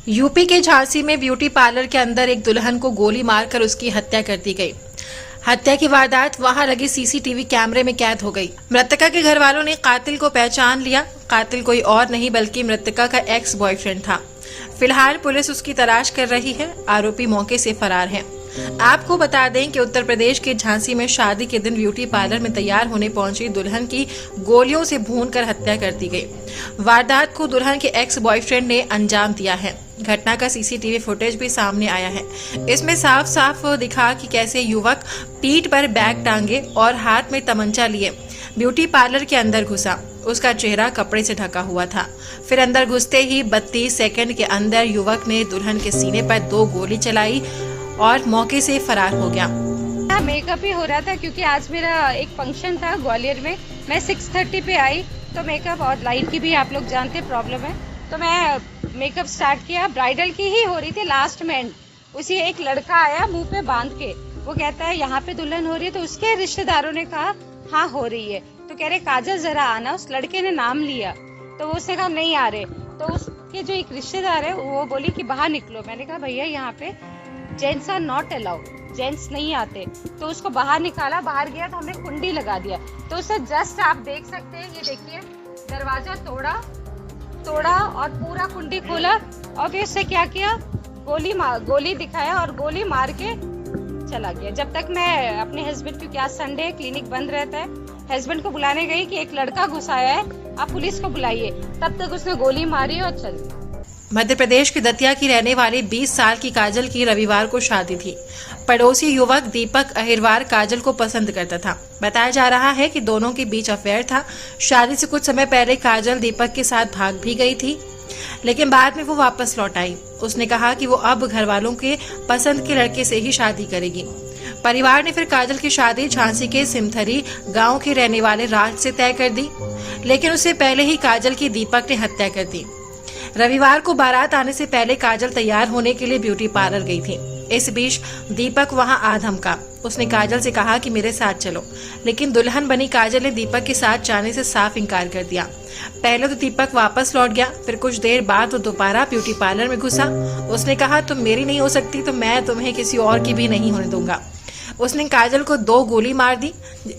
UP के झांसी में beauty parlour के अंदर एक दुल्हन को गोली मारकर उसकी हत्या कर दी गई। हत्या की वारदात वहां लगे सीसीटीवी कैमरे में कैद हो गई। मृतका के घर वालों ने कातिल को पहचान लिया। कातिल कोई और नहीं बल्कि मृतका का एक्स बॉयफ्रेंड था। फिलहाल पुलिस उसकी तलाश कर रही है। आरोपी मौके से फरार है। आपको बता दें कि उत्तर प्रदेश के झांसी में शादी के दिन ब्यूटी पार्लर में तैयार होने पहुंची दुल्हन की गोलियों से भूनकर हत्या कर दी गई। वारदात को दुल्हन के एक्स बॉयफ्रेंड ने अंजाम दिया है। घटना का सीसीटीवी फुटेज भी सामने आया है। इसमें साफ साफ दिखा कि कैसे युवक पीठ पर बैग टांगे और हाथ में तमंचा लिए ब्यूटी पार्लर के अंदर घुसा। उसका चेहरा कपड़े से ढका हुआ था। फिर अंदर घुसते ही 32 सेकंड के अंदर युवक ने दुल्हन के सीने पर 2 गोली चलाई और मौके से फरार हो गया। मेकअप ही हो रहा था क्योंकि आज मेरा एक फंक्शन था ग्वालियर में। मैं 6:30 पे आई तो मेकअप और लाइट की भी आप लोग जानते प्रॉब्लम है, तो मैं मेकअप स्टार्ट किया। ब्राइडल की ही हो रही थी लास्ट में एंड। उसी एक लड़का आया मुंह पे बांध के, वो कहता है यहाँ पे दुल्हन हो रही है। तो उसके रिश्तेदारों ने कहा हाँ हो रही है। तो कह रहे काजल जरा आना। उस लड़के ने नाम लिया तो उसने कहा नहीं आ रहे। तो उसके जो एक रिश्तेदार है वो बोली कि बाहर निकलो। मैंने कहा भैया यहाँ पे gents are not allowed, gents नहीं आते। तो उसको बाहर निकाला, बाहर गया तो हमने कुंडी लगा दिया। तो उसे जस्ट आप देख सकते हैं, ये देखिए दरवाजा तोड़ा और पूरा कुंडी खोला और फिर उससे क्या किया, गोली दिखाया और गोली मार के चला गया। जब तक मैं अपने हस्बैंड, क्योंकि आज संडे क्लिनिक बंद रहता है, हस्बैंड को बुलाने गई कि एक लड़का घुसाया है, आप पुलिस को बुलाइए, तब तक उसने गोली मारी और चल गई। मध्य प्रदेश के दतिया की रहने वाली 20 साल की काजल की रविवार को शादी थी। पड़ोसी युवक दीपक अहिरवार काजल को पसंद करता था। बताया जा रहा है कि दोनों के बीच अफेयर था। शादी से कुछ समय पहले काजल दीपक के साथ भाग भी गई थी, लेकिन बाद में वो वापस लौट आई। उसने कहा कि वो अब घर वालों के पसंद के लड़के से ही शादी करेगी। परिवार ने फिर काजल की शादी झांसी के सिमथरी गांव के रहने वाले राज से तय कर दी, लेकिन उससे पहले ही काजल की दीपक ने हत्या कर दी। रविवार को बारात आने से पहले काजल तैयार होने के लिए ब्यूटी पार्लर गई थी। इस बीच दीपक वहां आ धमका। उसने काजल से कहा कि मेरे साथ चलो, लेकिन दुल्हन बनी काजल ने दीपक के साथ जाने से साफ इनकार कर दिया। पहले तो दीपक वापस लौट गया, फिर कुछ देर बाद वो दोबारा ब्यूटी पार्लर में घुसा। उसने कहा तुम मेरी नहीं हो सकती तो मैं तुम्हें किसी और की भी नहीं होने दूंगा। उसने काजल को 2 गोली मार दी।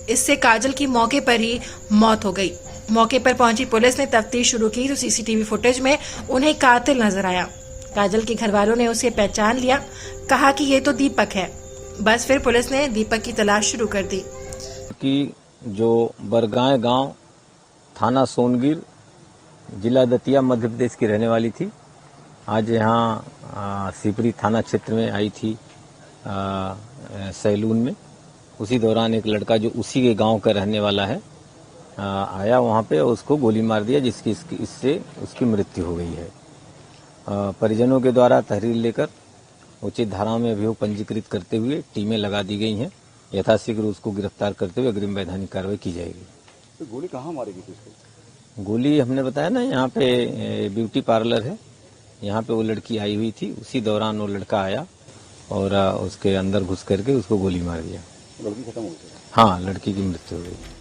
इससे काजल की मौके पर ही मौत हो गई। मौके पर पहुंची पुलिस ने तफ्तीश शुरू की तो सीसीटीवी फुटेज में उन्हें कातिल नजर आया। काजल के घर वालों ने उसे पहचान लिया, कहा कि ये तो दीपक है। बस फिर पुलिस ने दीपक की तलाश शुरू कर दी। कि जो बरगांव गांव, थाना सोनगिर, जिला दतिया, मध्य प्रदेश की रहने वाली थी। आज यहाँ सिपरी थाना क्षेत्र में आई थी सैलून में। उसी दौरान एक लड़का जो उसी के गांव का रहने वाला है आया वहां पे, उसको गोली मार दिया, जिसकी इससे उसकी मृत्यु हो गई है। परिजनों के द्वारा तहरीर लेकर उचित धारा में अभियोग पंजीकृत करते हुए टीमें लगा दी गई हैं। यथाशीघ्र उसको गिरफ्तार करते हुए अग्रिम वैधानिक कार्रवाई की जाएगी। तो गोली कहाँ मारेगी उसको? गोली हमने बताया ना, यहाँ पे ब्यूटी पार्लर है, यहाँ पे वो लड़की आई हुई थी। उसी दौरान वो लड़का आया और उसके अंदर घुस करके उसको गोली मार दिया। लड़की खत्म हो गई? हाँ, लड़की की मृत्यु हो गई।